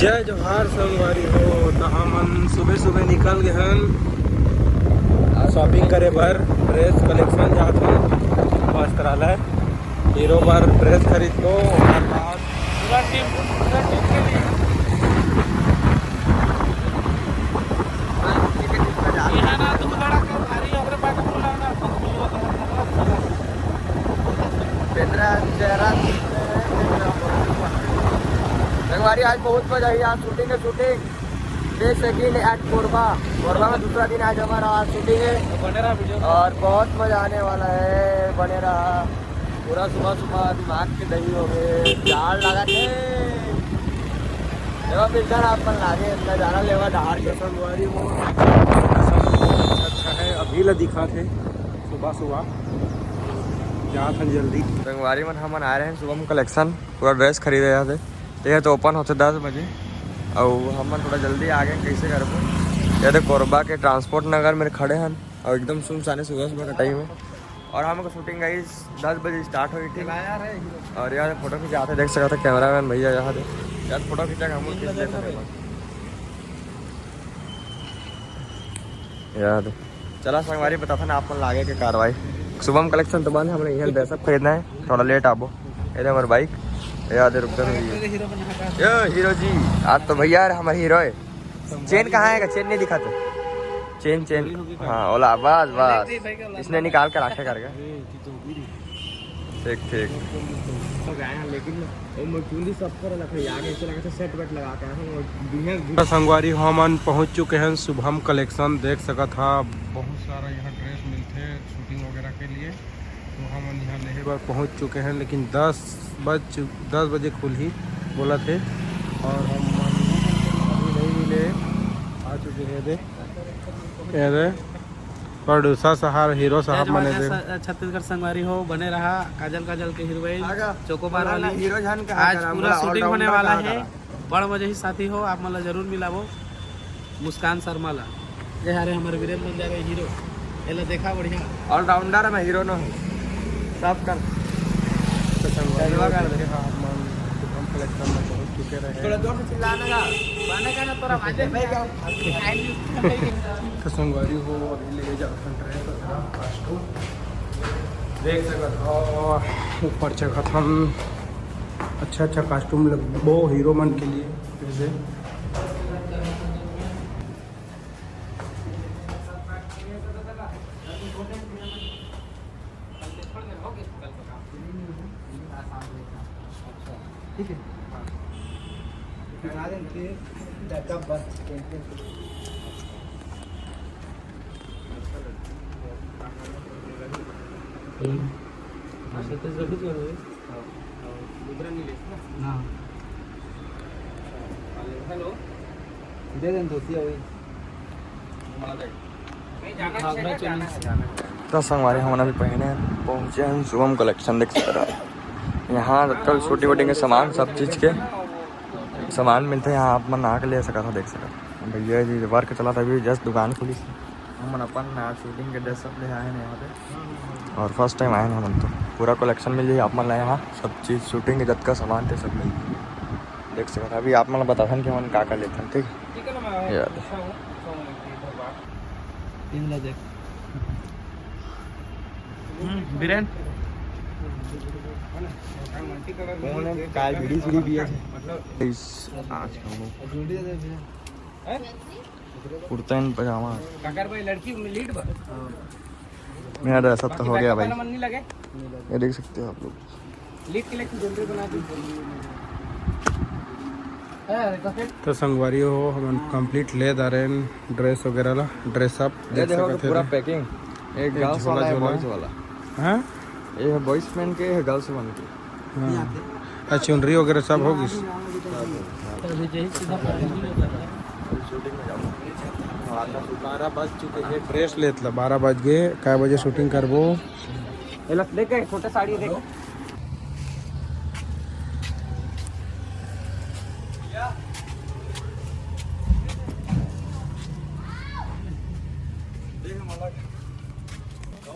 जय जोहार संगवारी हो। तो हम सुबह सुबह निकल गए हैं शॉपिंग करे बर ड्रेस कलेक्शन जात हूँ वस्त्रालय हीरो पर ड्रेस खरीद लो। पूरा टीम के लिए संगवारी आज बहुत मजा आई। आज शूटिंग है, shooting day second at Korba में दूसरा दिन आज हमारा आज शूटिंग है। बने रहा वीडियो और बहुत मजा आने वाला है। बने रहा पूरा सुबह सुबह दिमाग के दही हो गए झाड़ लगा थे पिक्चर आप पर लागे नजारा लेवा डहार के संगवारी हो। अच्छा है अभी ला दिखा थे सुबह सुबह जात हैं जल्दी। संगवारी में हम आ रहे हैं सुबह में कलेक्शन पूरा ड्रेस खरीदे जाते ये तो ओपन होते 10 बजे और हम थोड़ा जल्दी आ गए कैसे कर पाए। ये तो कोरबा के ट्रांसपोर्ट नगर में खड़े हैं और एकदम सुनसाने सुबह सुबह का टाइम है। और हम शूटिंग गई 10 बजे स्टार्ट हुई थी। और यार फोटो खिंचाते देख सकते कैमरा मैन भैया यहाँ थे यार फोटो खींचा हम खींच लेते याद चला। संगवारी बता था ना आप लागे के कार्रवाई सुबह कलेक्शन तो बंद है। हमने यहाँ ड्रेसअप खरीदना है थोड़ा लेट आबो। ये हमारे बाइक याद रुक यो हीरो जी आज तो भैया हमारे हीरो है। चेन कहाँ है? चेन नहीं दिखाते। चेन हाँ ओला बस इसने निकाल कर रखे करके ठीक ठीक। संगवारी हम पहुँच चुके हैं शुभम कलेक्शन देख सका था। बहुत सारा यहाँ ड्रेस मिलते हैं शूटिंग वगैरह के लिए। तो हम यहाँ लेने बार पहुँच चुके हैं लेकिन 10 बजे खुल ही बोला थे और हम अभी नहीं मिले। आ चुके हैं दे प्रोड्यूसर साहब हीरो साहब मने दे छत्तीसगढ़ संगवारी हो बने रहा। काजल के हीरोइन चोकोबार वाली हीरो जान का आज पूरा शूटिंग होने वाला है। बड़ मजे ही साथी हो आप मतलब जरूर मिलावो मुस्कान शर्मा ला जे हारे हमारे वीरेंद्र बन जाए हीरो एला देखा बढ़िया ऑलराउंडर में हीरो न सब कर कलेक्शन में पहुँच चुके रहे। थोड़ा जोर से चिल्लाने का ना तोरा वाजे तो संगवारी हो अभी ले जाते हैं देख सकते हो ऊपर चढ़ा हम अच्छा कास्ट्यूम वो हीरो मन के लिए जैसे ठीक है दे दें तो संगवारी हम अभी पहने पहुँचे हैं शुभम कलेक्शन देख सकते हैं। यहाँ कल शूटिंग वूटिंग के सामान सब चीज़ के सामान मिलते हैं। यहाँ आप मन आके ले सका था देख सका भैया जी वर्क चला था अभी जस्ट दुकान खुली हम अपन शूटिंग के ड्रेस सब ले आए हैं यहाँ पे और फर्स्ट टाइम आए हैं हम तो पूरा कलेक्शन मिल जाए आप मन लाए यहाँ सब चीज़ शूटिंग के जत का सामान थे सब मिल देख सकते था। अभी आप मन बता था कि हम का लेते हैं ठीक है याद वीरेन कौन है काल भिड़ी सीढ़ी भी है इस आज कुर्ता एंड पजामा काकर भाई लड़की लीड बा मेरा ड्रेस अब तो हो गया भाई। मन नहीं लगे ये देख सकते हो आप लोग लीड के लिए जल्दी बना दी। तो संगवारी हो हम कंप्लीट ले जा रहे हैं ड्रेस वगैरह ला ड्रेस अप ये देखो पूरा पैकिंग एक गर्ल्स वाला है बॉयज वाला हाँ ये है बॉयज मैन के है गर्ल्स वन के हाँ चुनरी वगैरह सब होगी। 12 बज चुके हैं ड्रेस ले 12 बज गए क्या बजे शूटिंग करबो लेके छोटे साड़ी देखो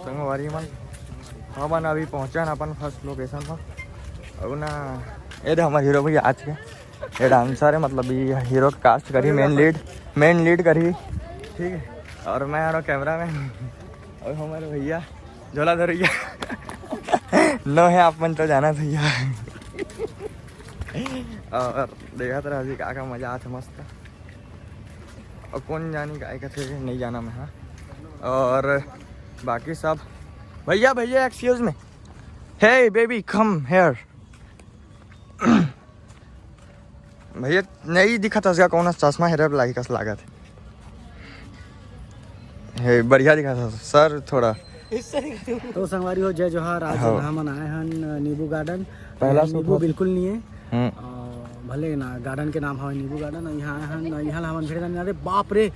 संगवारी मन अपन अभी पहुंचा ना अपन फर्स्ट लोकेशन पर अब ना ये हमारे हीरो भैया आज के ये डांसर है, मतलब ये हीरो का कास्ट करी, मेन लीड करी, ठीक है। और मैं यार कैमरा मैन और हमारे भैया झोला धरैया नो है आप मन तो जाना भैया। और देखा तो अभी का मजा आता मस्त, और कौन जानी का थे नहीं जाना मैं। हाँ, और बाकी सब भैया एक्सक्यूज में, हे बेबी कम हेयर। भैया नहीं दिखा था उसका कौन चश्मा हेयर लागी कस लागत है, बढ़िया दिखा था सर थोड़ा। तो संगवारी हो जय जोहार। आज हम आए हैं नींबू गार्डन। पहला नींबू बिल्कुल नहीं है, भले ना गार्डन के नाम है नींबू गार्डन। यहाँ हैं यहाँ हम भेड़ अरे बाप रे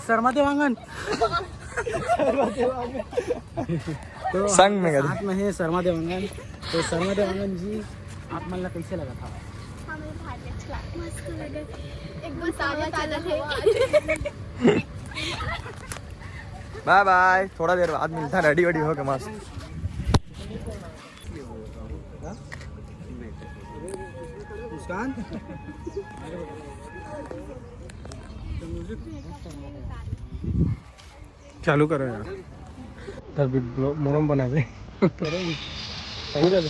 शर्मा देवांगन तो संग में साथ में है शर्मा देवांगन। तो शर्मा देवांगन जी आप मन ला कैसे लगा था? बाय बाय, थोड़ा देर बाद मिलता है, रेडी हो के मस्त। मुस्कान चालू करो यार, इधर भी मोरम बना दे। सही रहे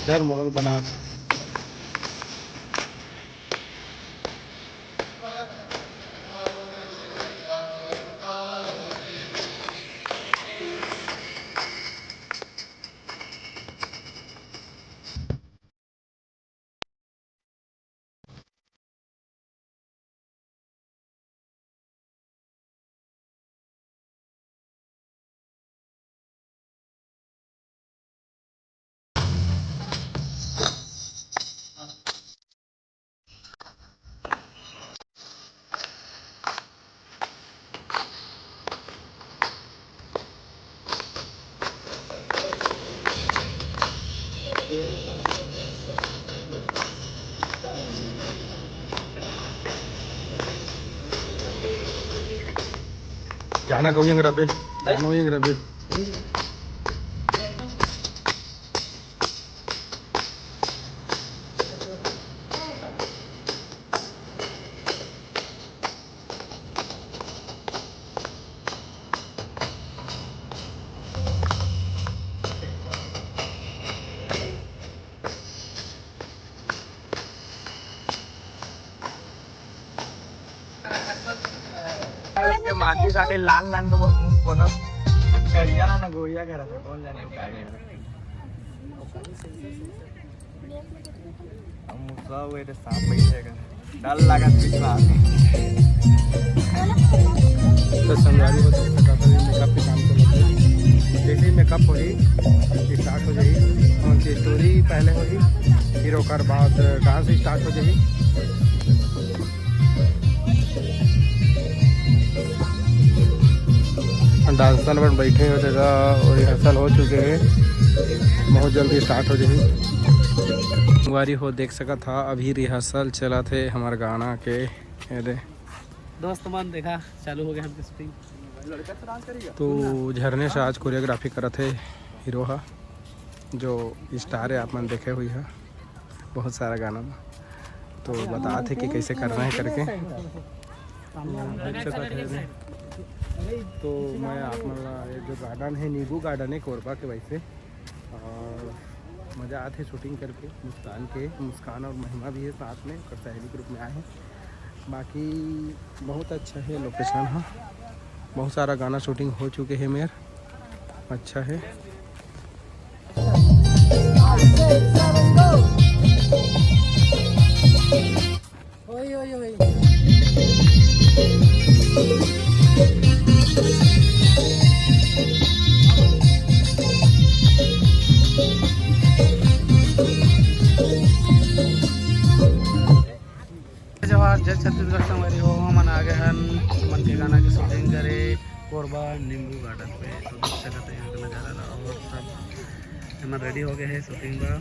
इधर मोरम बना। Jangan kau yang rapi, jangan yang rapi. माती साठी लाल लाल कोण करिया ना गोरिया करत है, कौन जाने क्या हम मुसा हुए रे सांप बैठे कर डर लगा पिछला तो संगारी हो सकता था मेकअप पे काम कर लेते हैं। जैसे मेकअप हो ही स्टार्ट हो जाएगी, उनकी स्टोरी पहले होगी, फिर ओकर बाद डांस स्टार्ट हो जाएगी। डांसर पर बैठे होते का और रिहर्सल हो चुके हैं, बहुत जल्दी स्टार्ट हो जाएगी। संगवारी हो देख सका था अभी रिहर्सल चला थे हमारे गाना के। दोस्त मन देखा चालू हो गया हम शूटिंग। तो झरने से आज कोरियोग्राफी करा थे हीरो हा, जो स्टार है आप मन देखे हुई है बहुत सारा गाना में, तो बता थे कि कैसे करना है करके देख सकते थे। तो मैं आप ये जो गार्डन है नींबू गार्डन है कोरबा के वैसे, और मज़ा आते शूटिंग करके। मुस्कान और महिमा भी है साथ में, और सहेली ग्रुप में आए हैं। बाकी बहुत अच्छा है लोकेशन, हाँ बहुत सारा गाना शूटिंग हो चुके हैं मेरे, अच्छा है। ओए ओए ओए जवाहर जय छत्तीसगढ़ संगवारी हो, हम आ गए हैं मन के गाना की शूटिंग करे कोरबा नींबू गार्डन पे। तो देख सकते हैं यहाँ का नज़ारा ला और सब हमारा रेडी हो गए हैं शूटिंग का।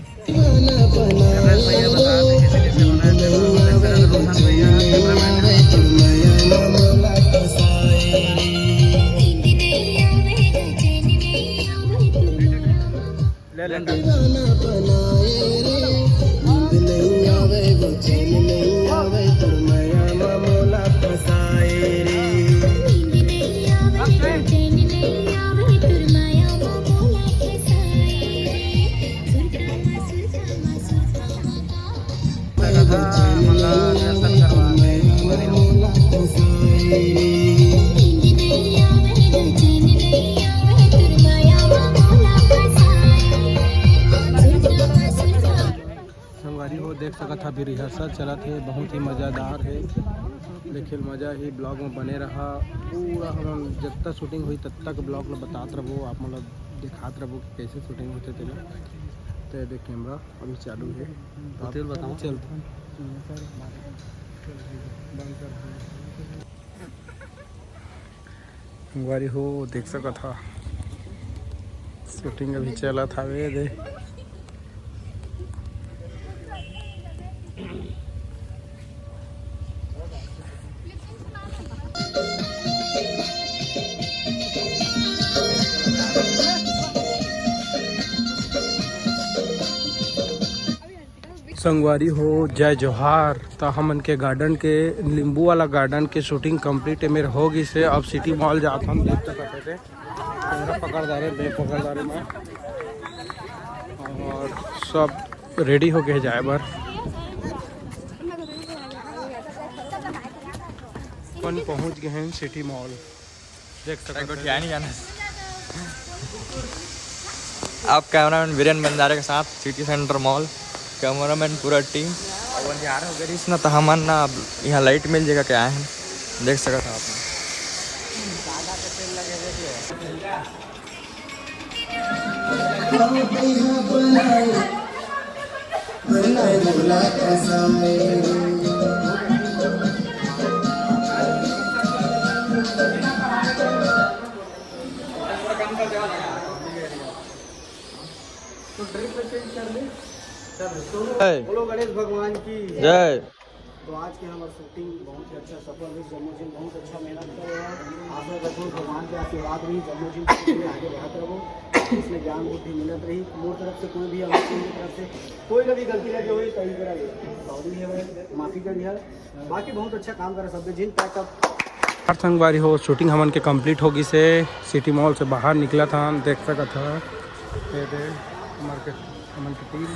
भैया बता दें कैसे कैसे होना है। देख सकते हैं रोहन भैया कैमरामैन है। संगवारी हो देख सकत था, अभी रिहर्सल चला थे, बहुत ही मज़ेदार है। देखिए मज़ा ही ब्लॉग में बने रहा। पूरा हम जब तक शूटिंग हुई तब तक ब्लॉग में बताते रहो, आप मतलब दिखाते रहो कि कैसे शूटिंग होते थे। तो देख कैमरा अभी चालू है, तो बताओ चलता संगवारी हो देख सकत था, शूटिंग अभी चला था। वे दे संगवारी हो जय जोहार। तो हमन के गार्डन के नींबू वाला गार्डन के शूटिंग कंप्लीट है मेरे होगी से। अब सिटी मॉल जाता हम देख सकते थे, कैमरा पकड़दारे बे पकड़दारे में और सब रेडी हो गए जाए बार। अपन पहुंच गए हैं सिटी मॉल, देख सकते हैं नहीं जाना। आप कैमरामैन वीरेन बंजारे के साथ सिटी सेंटर मॉल, कैमरामैन पूरा टीम और यार हो गई ना। तो हमन ना यहाँ लाइट मिल जाएगा क्या है, देख सकते था आपने। बोलो गणेश भगवान की जय। तो आज की हमारी शूटिंग बहुत ही अच्छा सफल हुई। जम्मू जिम बहुत अच्छा मेहनत कर रहा है। आप लोग रखो भगवान के आशीर्वाद रही, जम्मू जिम आगे बढ़ाते रहो, इसमें ज्ञान बुद्धि मिलत रही। मोर तरफ से कोई भी हमारी टीम की तरफ से कोई भी गलती लगी हुई कहीं करा सॉरी है, माफ़ी कर दिया। बाकी बहुत अच्छा काम करे सब जिम पैकअप। हर संगवारी हो शूटिंग हमन के कंप्लीट होगी से सिटी मॉल से बाहर निकला था, देख सकता था मार्केट हमन की टीम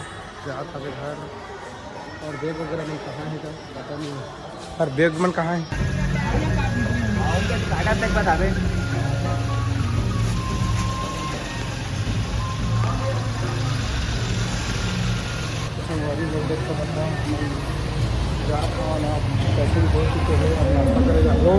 जा था घर। और बैग वगैरह में कहाँ है तो पता नहीं है, और बैग मन कहाँ है बता दें। संगवारी लोग देख सकता जा कैसे हो चुके हैं, अब नाश्ता करे जा लो।